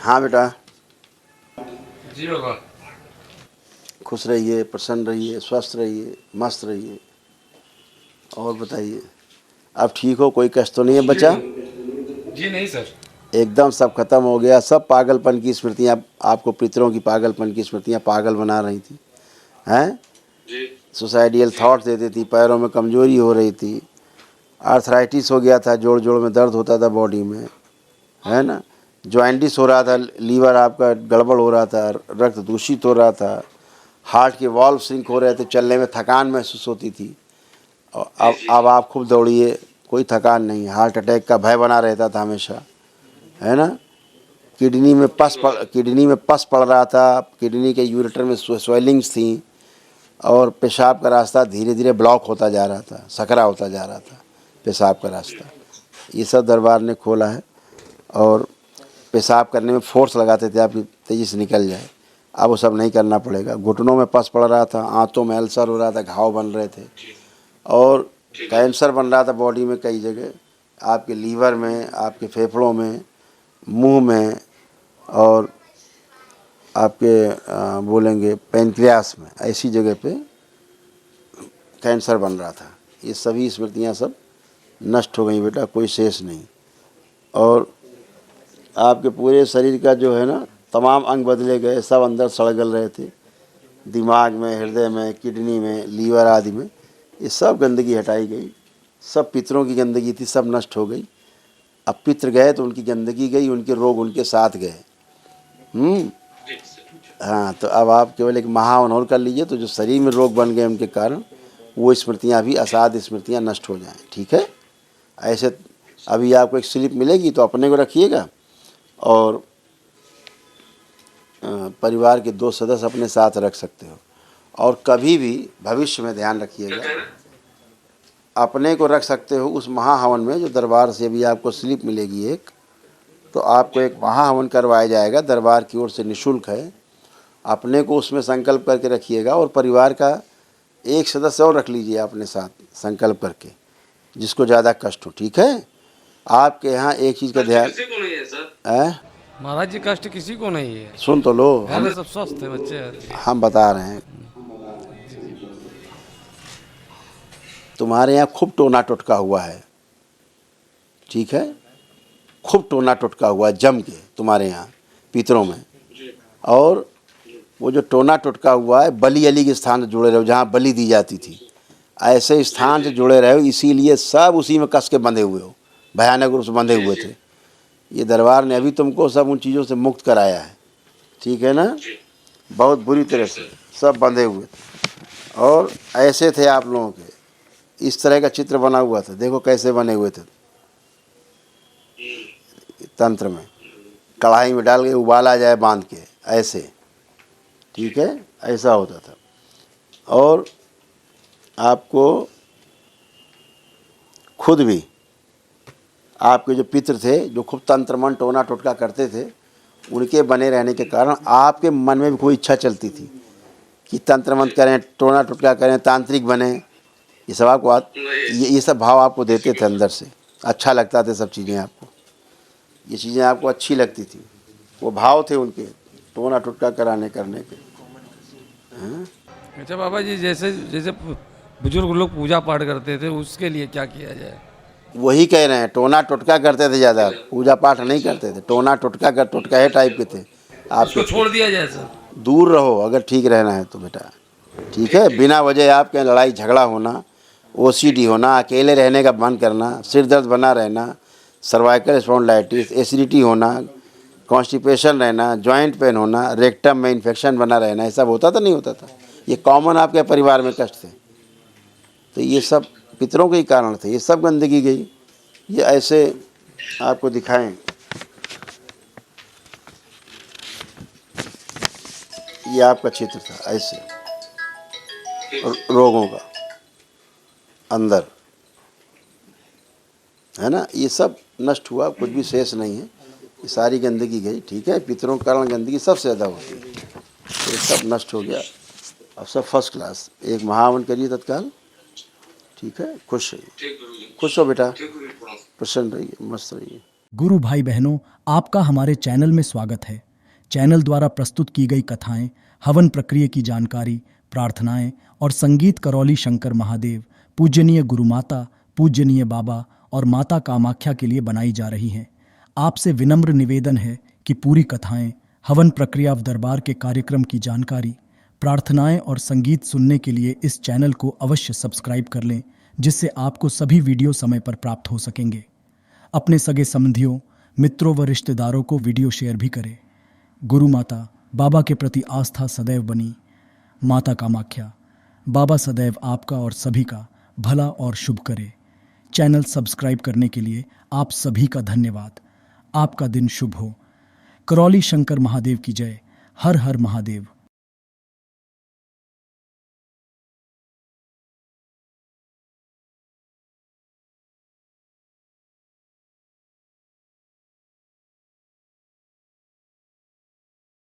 हाँ बेटा, जी बाबा। खुश रहिए, प्रसन्न रहिए, स्वस्थ रहिए, मस्त रहिए। और बताइए, अब ठीक हो? कोई कष्ट तो नहीं है जी बचा? जी नहीं सर। एकदम सब खत्म हो गया? सब पागलपन की स्मृतियाँ, आपको पितरों की पागलपन की स्मृतियाँ पागल बना रही थी, हैं? जी सुसाइडियल जी थॉट्स देती थी, पैरों में कमजोरी हो रही थी, आर्थराइटिस हो गया था, जोड़ जोड़ में दर्द होता था बॉडी में, है ना? जॉइंटिस हो रहा था, लीवर आपका गड़बड़ हो रहा था, रक्त दूषित हो रहा था, हार्ट के वाल्व सिंक हो रहे थे, चलने में थकान महसूस होती थी। और जी जी अब आप खूब दौड़िए, कोई थकान नहीं, हार्ट अटैक का भय बना रहता था हमेशा, है ना? जी बाबा। किडनी में पस पड़ रहा था, किडनी के यूरेटर में स्वेलिंग्स थी, और पेशाब का रास्ता धीरे धीरे ब्लॉक होता जा रहा था, सकरा होता जा रहा था पेशाब का रास्ता। ये सब दरबार ने खोला है। और पेशाब करने में फोर्स लगाते थे आपकी तेज़ी से निकल जाए, अब वो सब नहीं करना पड़ेगा। घुटनों में पस पड़ रहा था, आंतों में अल्सर हो रहा था, घाव बन रहे थे, जी और जी बाबा। कैंसर बन रहा था बॉडी में कई जगह, आपके लीवर में, आपके फेफड़ों में, मुंह में, और आपके बोलेंगे पेनक्रियास में, ऐसी जगह पे कैंसर बन रहा था। ये सभी स्मृतियाँ सब नष्ट हो गई बेटा, कोई शेष नहीं। और आपके पूरे शरीर का जो है ना, तमाम अंग बदले गए, सब अंदर सड़गल रहे थे, दिमाग में, हृदय में, किडनी में, लीवर आदि में, ये सब गंदगी हटाई गई। सब पितरों की गंदगी थी, सब नष्ट हो गई। अब पितर गए तो उनकी गंदगी गई, उनके रोग उनके साथ गए। जी सर। हाँ, तो अब आप केवल एक महाअनहोर कर लीजिए, तो जो शरीर में रोग बन गए उनके कारण, वो स्मृतियाँ भी, असाध्य स्मृतियाँ नष्ट हो जाएं। ठीक है? ऐसे अभी आपको एक स्लिप मिलेगी, तो अपने को रखिएगा, और परिवार के 2 सदस्य अपने साथ रख सकते हो। और कभी भी भविष्य में ध्यान क्या रखिएगा, कह रहे हैं? अपने को रख सकते हो उस महाहवन में, जो दरबार से अभी आपको स्लिप मिलेगी एक, तो आपको जी एक महाहवन करवाया जाएगा, दरबार की ओर से, निःशुल्क है। अपने को उसमें संकल्प करके रखिएगा, और परिवार का एक सदस्य और रख लीजिए अपने साथ संकल्प करके, जिसको ज़्यादा कष्ट हो। ठीक है? आपके यहाँ एक चीज़ का कष्ट ध्यान किसी को नहीं है सर। है, महाराज जी कष्ट किसी को नहीं है। सुन तो लो, घर में सब स्वस्थ है, बच्चे हैं। हम बता रहे हैं। तुम्हारे यहाँ खूब टोना टोटका हुआ है, ठीक है? खूब टोना टोटका हुआ है जम के तुम्हारे यहाँ पितरों में। जी और जी वो जो टोना टोटका हुआ है, बलि अली के स्थान से जुड़े रहो, जहाँ बलि दी जाती थी, ऐसे जी स्थान जी से जुड़े रहो, इसीलिए सब उसी में कस के बंधे हुए हो, भयानक रूप से बंधे जी हुए जी थे। ये दरबार ने जी अभी तुमको सब उन चीज़ों से मुक्त कराया है, ठीक है ना? जी बहुत बुरी जी तरह से सर। सब बंधे हुए थे, और ऐसे थे आप लोगों के, इस तरह का चित्र बना हुआ था, देखो कैसे बने हुए थे हम्म, तंत्र में, कढ़ाई में डाल के उबाला जाए बांध के, ऐसे, जी ठीक है? ऐसा होता था। और आपको खुद भी, आपके जो पितृ थे, जो खूब तंत्र मन टोना टोटका करते थे, उनके बने रहने के कारण आपके मन में भी कोई इच्छा चलती थी कि तंत्र मंत्र जी करें, टोना टोटका करें, तांत्रिक बने। ये सब आपको नहीं ये सब भाव आपको देते इसकी थे बात अंदर से, अच्छा लगता था सब चीज़ें आपको, ये चीज़ें आपको अच्छी लगती थी, वो भाव थे उनके टोना टोटका कराने करने के। हाँ? अच्छा बाबा जी, जैसे जैसे बुजुर्ग लोग पूजा पाठ करते थे, उसके लिए क्या किया जाए? वही कह रहे हैं, टोना टोटका करते थे, ज़्यादा अच्छा पूजा पाठ नहीं अच्छा करते थे, टोना टोटका कर, टोटका टाइप के थे आपके उसको छोड़ दिया जाए सर। दूर रहो अगर ठीक रहना है तो बेटा, ठीक ठीक है? ठीक बिना वजह आपके यहाँ लड़ाई झगड़ा होना, ठीक ओसीडी सर। होना, अकेले रहने का मन करना, सिर दर्द बना रहना, सर्वाइकल जी स्पॉन्डिलाइटिस, एसिडिटी होना, कॉन्स्टिपेशन रहना, जॉइंट पेन होना, रेक्टम में इन्फेक्शन बना रहना, ये सब होता था नहीं होता था? ये कॉमन आपके परिवार में कष्ट थे, तो ये जी सब पितरों के ही कारण थे, ये सब गंदगी गई। ये ऐसे आपको दिखाएं, ये आपका चित्र था ऐसे, ठीक सर। रोगों का अंदर, है ना? ये सब नष्ट हुआ, कुछ भी शेष नहीं है, ये सारी गंदगी गई। ठीक है? पितरों के कारण गंदगी सबसे ज़्यादा होती है, तो ये सब नष्ट हो गया। अब सब फर्स्ट क्लास, एक महावन करिए तत्काल। ठीक है? खुश रहिए, ठीक गुरु जी। खुश हो बेटा, ठीक गुरु जी, प्रणाम। प्रसन्न रहिए, मस्त रहिए। गुरु भाई बहनों, आपका हमारे चैनल में स्वागत है। चैनल द्वारा प्रस्तुत की गई कथाएं, हवन प्रक्रिया की जानकारी, प्रार्थनाएं और संगीत करौली शंकर महादेव, पूजनीय गुरु माता, पूजनीय बाबा और माता कामाख्या के लिए बनाई जा रही हैं। आपसे विनम्र निवेदन है कि पूरी कथाएं, हवन प्रक्रिया दरबार के कार्यक्रम की जानकारी, प्रार्थनाएं और संगीत सुनने के लिए इस चैनल को अवश्य सब्सक्राइब कर लें, जिससे आपको सभी वीडियो समय पर प्राप्त हो सकेंगे। अपने सगे संबंधियों, मित्रों व रिश्तेदारों को वीडियो शेयर भी करें। गुरु माता, बाबा के प्रति आस्था सदैव बनी। माता कामाख्या, बाबा सदैव आपका और सभी का भला और शुभ करे। चैनल सब्सक्राइब करने के लिए आप सभी का धन्यवाद। आपका दिन शुभ हो। करौली शंकर महादेव की जय। हर हर महादेव।